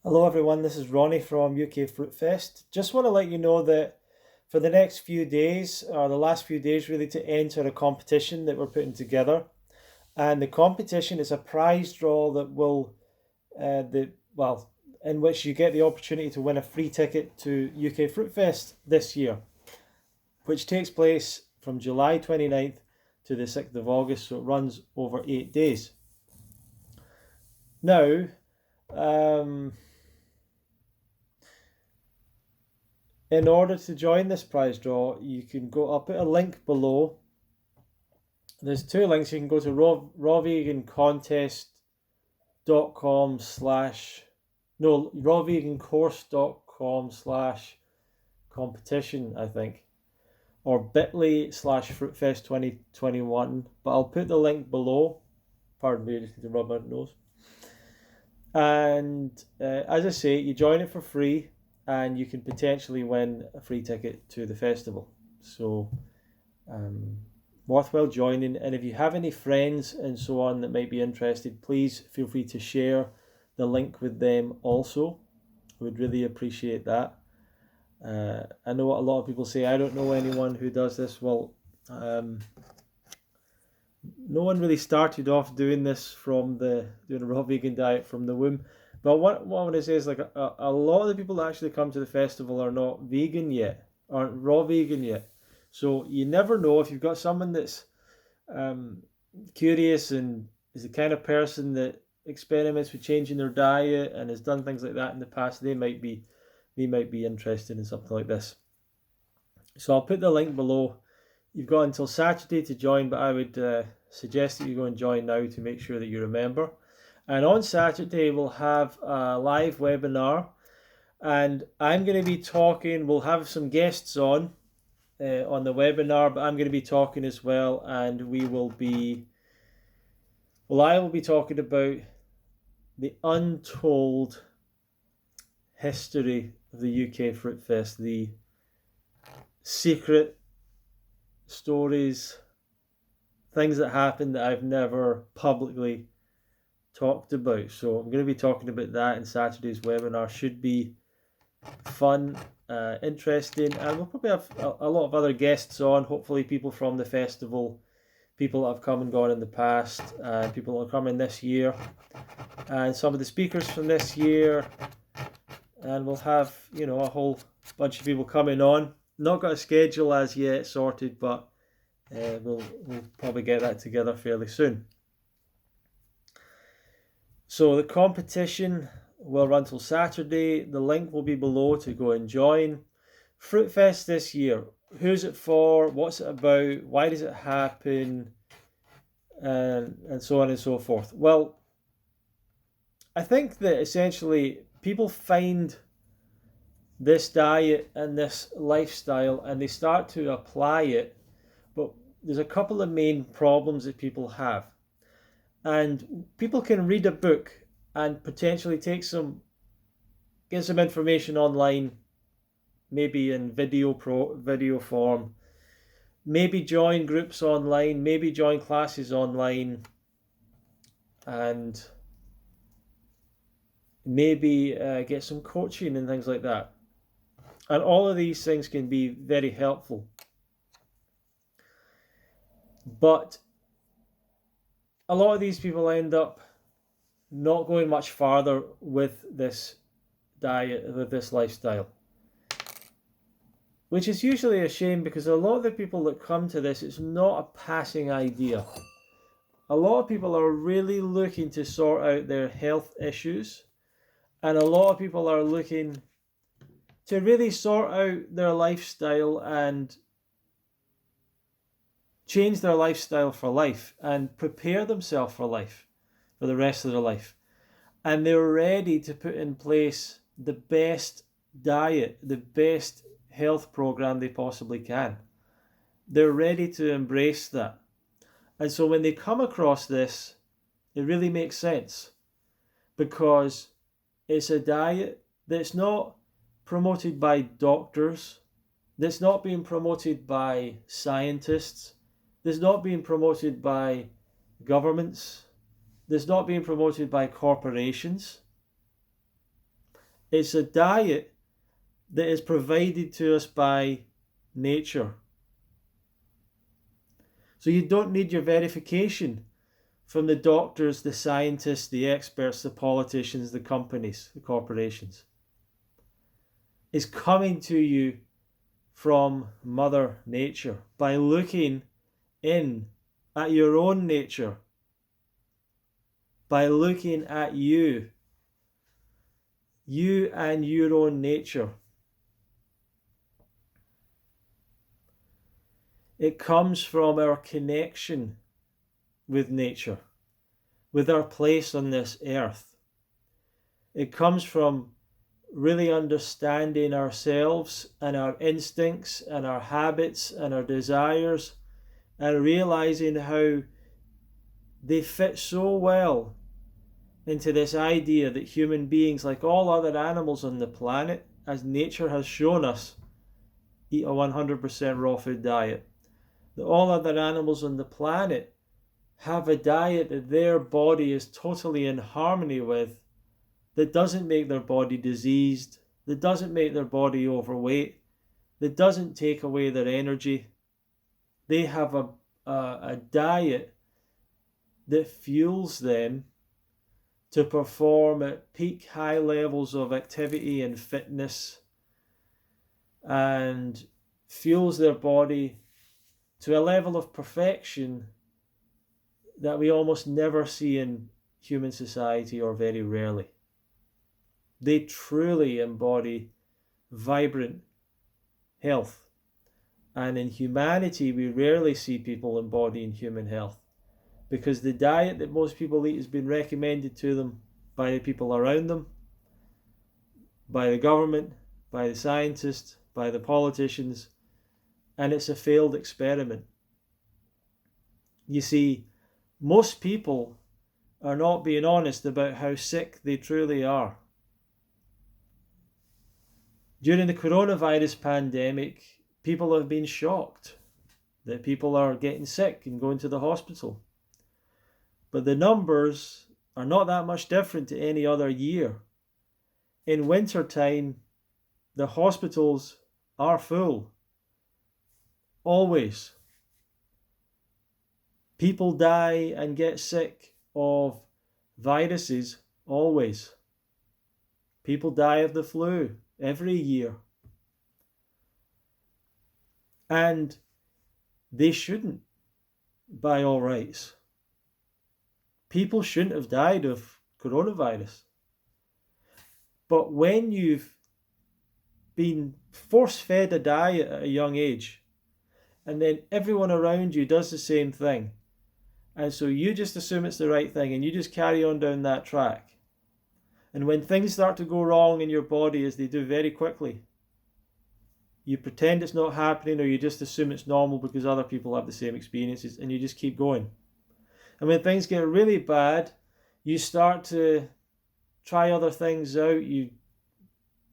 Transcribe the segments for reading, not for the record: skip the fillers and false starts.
Hello everyone, this is Ronnie from UK Fruitfest. Just want to let you know that for the next few days, or the last few days really, to enter a competition that we're putting together. And the competition is a prize draw that will, in which you get the opportunity to win a free ticket to UK Fruitfest this year, which takes place from July 29th to the 6th of August, so it runs over 8 days. Now, um, in order to join this prize draw, you can go, I'll put a link below. There's two links. You can go to rawvegancontest.com slash, no, rawvegancourse.com slash competition, I think, or bit.ly slash fruitfest 2021. But I'll put the link below. Pardon me, I just need to rub my nose. And as I say, you join it for free and you can potentially win a free ticket to the festival. So, worthwhile joining. And if you have any friends and so on that might be interested, please feel free to share the link with them also. I would really appreciate that. I know what a lot of people say, I don't know anyone who does this. Well, no one really started off doing this doing a raw vegan diet from the womb. But what I want to say is, like, a lot of the people that actually come to the festival are not vegan yet, aren't raw vegan yet. So you never know. If you've got someone that's curious and is the kind of person that experiments with changing their diet and has done things like that in the past, they might be interested in something like this. So I'll put the link below. You've got until Saturday to join, but I would suggest that you go and join now to make sure that you remember. And on Saturday, we'll have a live webinar, and I'm going to be talking. We'll have some guests on the webinar, but I'm going to be talking as well, and I will be talking about the untold history of the UK Fruitfest, the secret stories, things that happened that I've never publicly talked about. So I'm going to be talking about that in Saturday's webinar. Should be fun, interesting, and we'll probably have a lot of other guests on, hopefully people from the festival, people that have come and gone in the past, and people that are coming this year, and some of the speakers from this year. And we'll have, a whole bunch of people coming on. Not got a schedule as yet sorted, but we'll probably get that together fairly soon. So the competition will run till Saturday. The link will be below to go and join. Fruitfest this year. Who's it for? What's it about? Why does it happen? And so on and so forth. Well, I think that essentially people find this diet and this lifestyle and they start to apply it, but there's a couple of main problems that people have. And people can read a book and potentially get some information online, maybe in video form, maybe join groups online, maybe join classes online, and maybe get some coaching and things like that. And all of these things can be very helpful. But a lot of these people end up not going much farther with this diet, with this lifestyle, which is usually a shame, because a lot of the people that come to this, it's not a passing idea. A lot of people are really looking to sort out their health issues, and a lot of people are looking to really sort out their lifestyle and change their lifestyle for life and prepare themselves for life, for the rest of their life. And they're ready to put in place the best diet, the best health program they possibly can. They're ready to embrace that. And so when they come across this, it really makes sense, because it's a diet that's not promoted by doctors, that's not being promoted by scientists, that's not being promoted by governments, that's not being promoted by corporations. It's a diet that is provided to us by nature. So you don't need your verification from the doctors, the scientists, the experts, the politicians, the companies, the corporations. It's coming to you from Mother Nature by looking in at your own nature, by looking at you and your own nature. It comes from our connection with nature, with our place on this earth. It comes from really understanding ourselves and our instincts and our habits and our desires, and realizing how they fit so well into this idea that human beings, like all other animals on the planet, as nature has shown us, eat a 100% raw food diet. That all other animals on the planet have a diet that their body is totally in harmony with, that doesn't make their body diseased, that doesn't make their body overweight, that doesn't take away their energy. They have a diet that fuels them to perform at peak high levels of activity and fitness, and fuels their body to a level of perfection that we almost never see in human society, or very rarely. They truly embody vibrant health. And in humanity, we rarely see people embodying human health, because the diet that most people eat has been recommended to them by the people around them, by the government, by the scientists, by the politicians, and it's a failed experiment. You see, most people are not being honest about how sick they truly are. During the coronavirus pandemic, people have been shocked that people are getting sick and going to the hospital. But the numbers are not that much different to any other year. In winter time, the hospitals are full. Always. People die and get sick of viruses, always. People die of the flu every year. And they shouldn't, by all rights. People shouldn't have died of coronavirus. But when you've been force-fed a diet at a young age, and then everyone around you does the same thing, and so you just assume it's the right thing, and you just carry on down that track. And when things start to go wrong in your body, as they do very quickly, you pretend it's not happening, or you just assume it's normal because other people have the same experiences, and you just keep going. And when things get really bad, you start to try other things out. You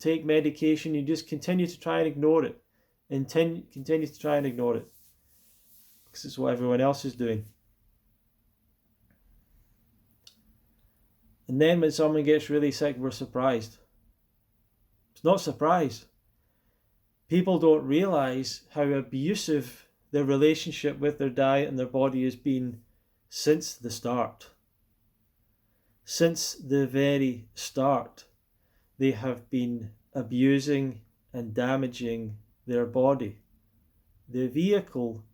take medication. You just continue to try and ignore it. And continue to try and ignore it, because it's what everyone else is doing. And then when someone gets really sick, we're surprised. It's not surprise. People don't realize how abusive their relationship with their diet and their body has been since the start. Since the very start, they have been abusing and damaging their body, the vehicle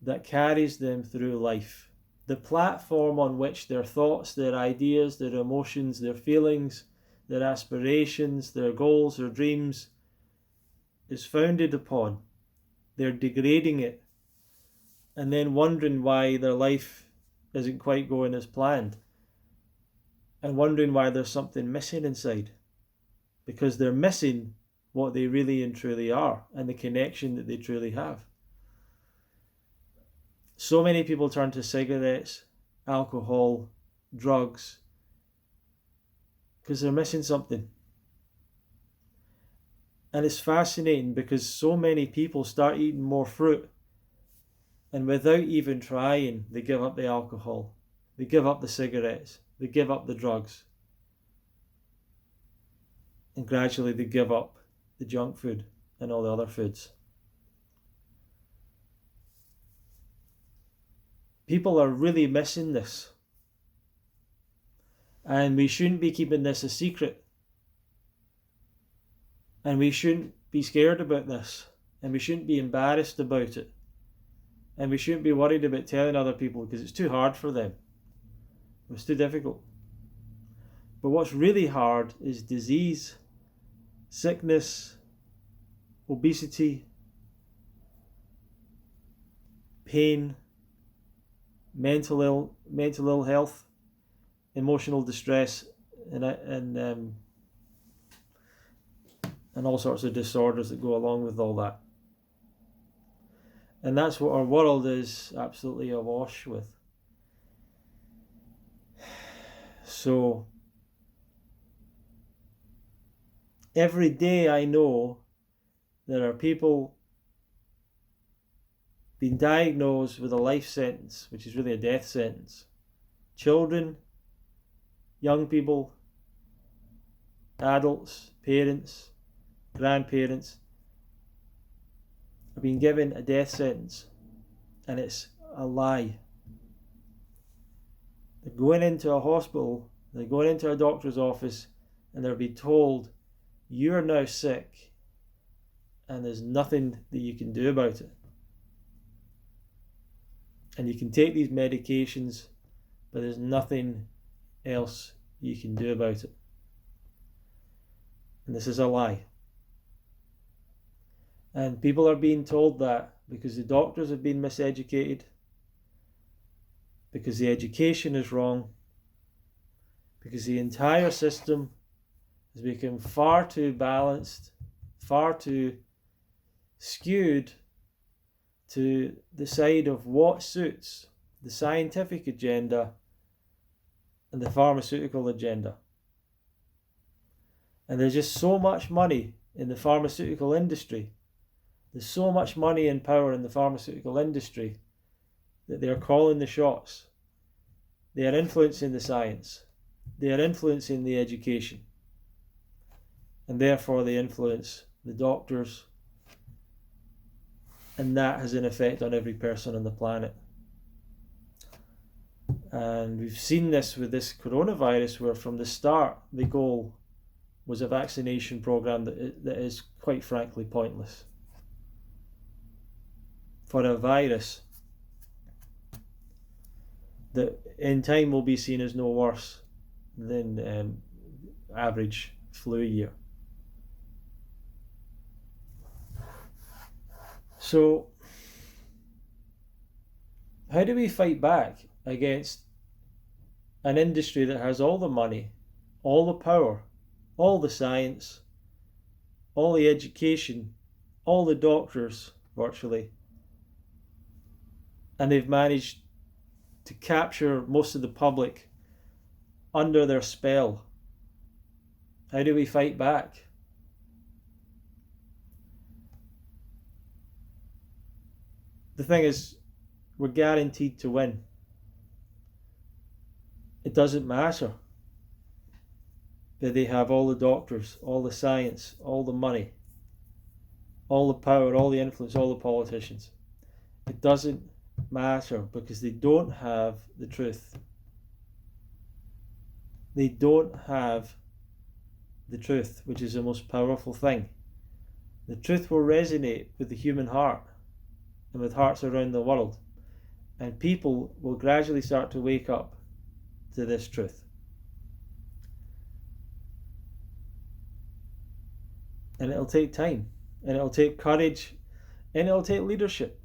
that carries them through life, the platform on which their thoughts, their ideas, their emotions, their feelings, their aspirations, their goals, their dreams is founded upon. They're degrading it, and then wondering why their life isn't quite going as planned, and wondering why there's something missing inside, because they're missing what they really and truly are, and the connection that they truly have. So many people turn to cigarettes, alcohol, drugs, because they're missing something. And it's fascinating, because so many people start eating more fruit, and without even trying, they give up the alcohol, they give up the cigarettes, they give up the drugs. and gradually they give up the junk food and all the other foods. People are really missing this. And we shouldn't be keeping this a secret. And we shouldn't be scared about this. And we shouldn't be embarrassed about it. And we shouldn't be worried about telling other people because it's too hard for them. It's too difficult. But what's really hard is disease, sickness, obesity, pain, mental ill health, emotional distress, and all sorts of disorders that go along with all that. And that's what our world is absolutely awash with. So every day I know there are people being diagnosed with a life sentence, which is really a death sentence. Children, young people, adults, parents, grandparents are being given a death sentence, and it's a lie. They're going into a hospital, they're going into a doctor's office, and they're being told, you're now sick, and there's nothing that you can do about it. And you can take these medications, but there's nothing else you can do about it. And this is a lie. And people are being told that because the doctors have been miseducated, because the education is wrong, because the entire system has become far too balanced, far too skewed to the side of what suits the scientific agenda and the pharmaceutical agenda. And there's just so much money in the pharmaceutical industry. There's so much money and power in the pharmaceutical industry that they are calling the shots. They are influencing the science. They are influencing the education. And therefore they influence the doctors. And that has an effect on every person on the planet. And we've seen this with this coronavirus, where from the start the goal was a vaccination program that is quite frankly pointless. For a virus that in time will be seen as no worse than average flu year. So, how do we fight back against an industry that has all the money, all the power, all the science, all the education, all the doctors virtually, and they've managed to capture most of the public under their spell? How do we fight back? The thing is, we're guaranteed to win. It doesn't matter that they have all the doctors, all the science, all the money, all the power, all the influence, all the politicians. It doesn't matter because they don't have the truth. They don't have the truth, which is the most powerful thing. The truth will resonate with the human heart and with hearts around the world, and people will gradually start to wake up to this truth. And it'll take time, and it'll take courage, and it'll take leadership,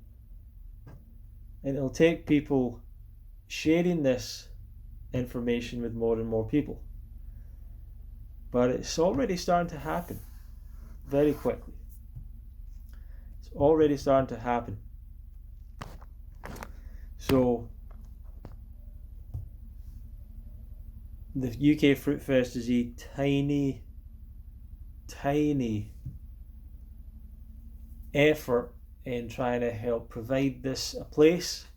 and it'll take people sharing this information with more and more people. But it's already starting to happen very quickly. It's already starting to happen. So the UK Fruitfest is a tiny effort in trying to help provide this a place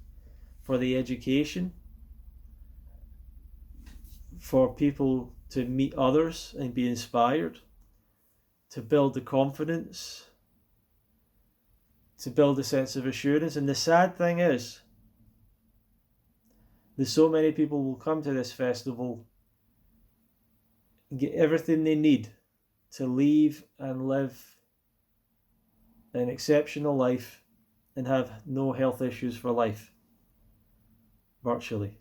for the education, for people to meet others and be inspired, to build the confidence, to build a sense of assurance. And the sad thing is, there's so many people will come to this festival and get everything they need to leave and live an exceptional life and have no health issues for life, virtually.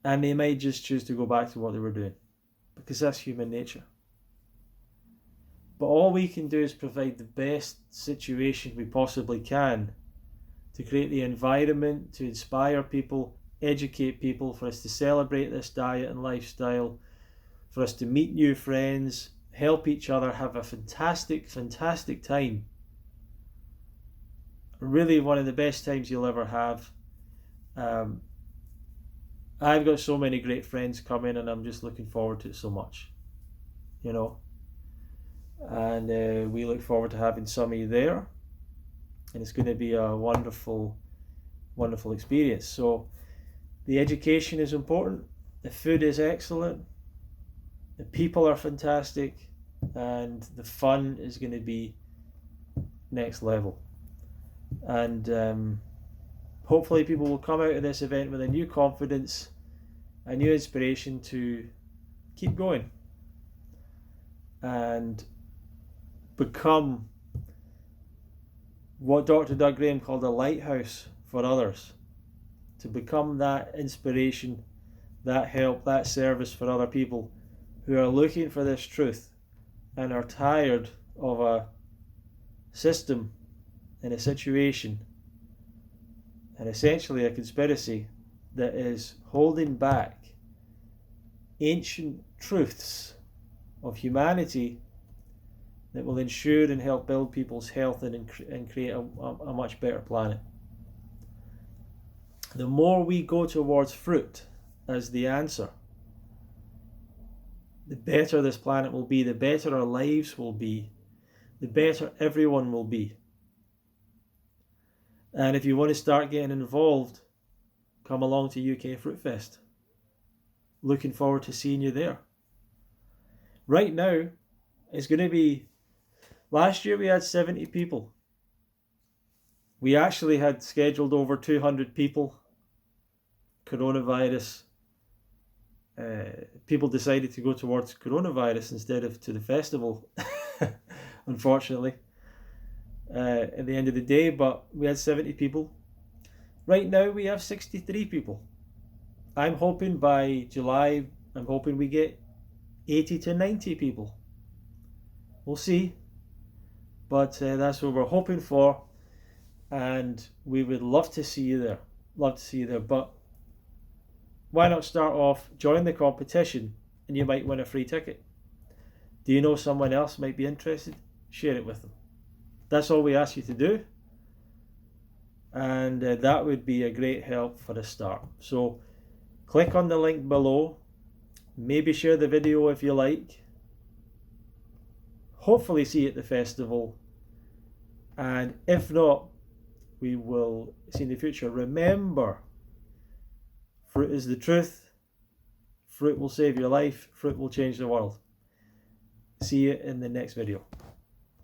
And they might just choose to go back to what they were doing, because that's human nature. But all we can do is provide the best situation we possibly can to create the environment, to inspire people, educate people, for us to celebrate this diet and lifestyle, for us to meet new friends, help each other, have a fantastic, fantastic time. Really one of the best times you'll ever have. I've got so many great friends coming, and I'm just looking forward to it so much, you know. And we look forward to having some of you there, and it's going to be a wonderful, wonderful experience. So the education is important, the food is excellent, the people are fantastic, and the fun is going to be next level. And hopefully people will come out of this event with a new confidence, a new inspiration to keep going and become what Dr. Doug Graham called a lighthouse for others, to become that inspiration, that help, that service for other people who are looking for this truth and are tired of a system and a situation and essentially a conspiracy that is holding back ancient truths of humanity that will ensure and help build people's health and create a much better planet. The more we go towards fruit as the answer, the better this planet will be, the better our lives will be, the better everyone will be. And if you want to start getting involved, come along to UK Fruitfest. Looking forward to seeing you there. Right now, it's going to be, last year we had 70 people. We actually had scheduled over 200 people. Coronavirus, people decided to go towards coronavirus instead of to the festival, unfortunately, at the end of the day, but we had 70 people. Right now we have 63 people. I'm hoping by July, I'm hoping we get 80 to 90 people. We'll see, but that's what we're hoping for, and we would love to see you there. Love to see you there, but why not start off, join the competition, and you might win a free ticket. Do you know someone else might be interested? Share it with them. That's all we ask you to do, and that would be a great help for a start. So click on the link below, maybe share the video if you like, hopefully see you at the festival, and if not, we will see in the future. Remember, fruit is the truth, fruit will save your life, fruit will change the world. See you in the next video.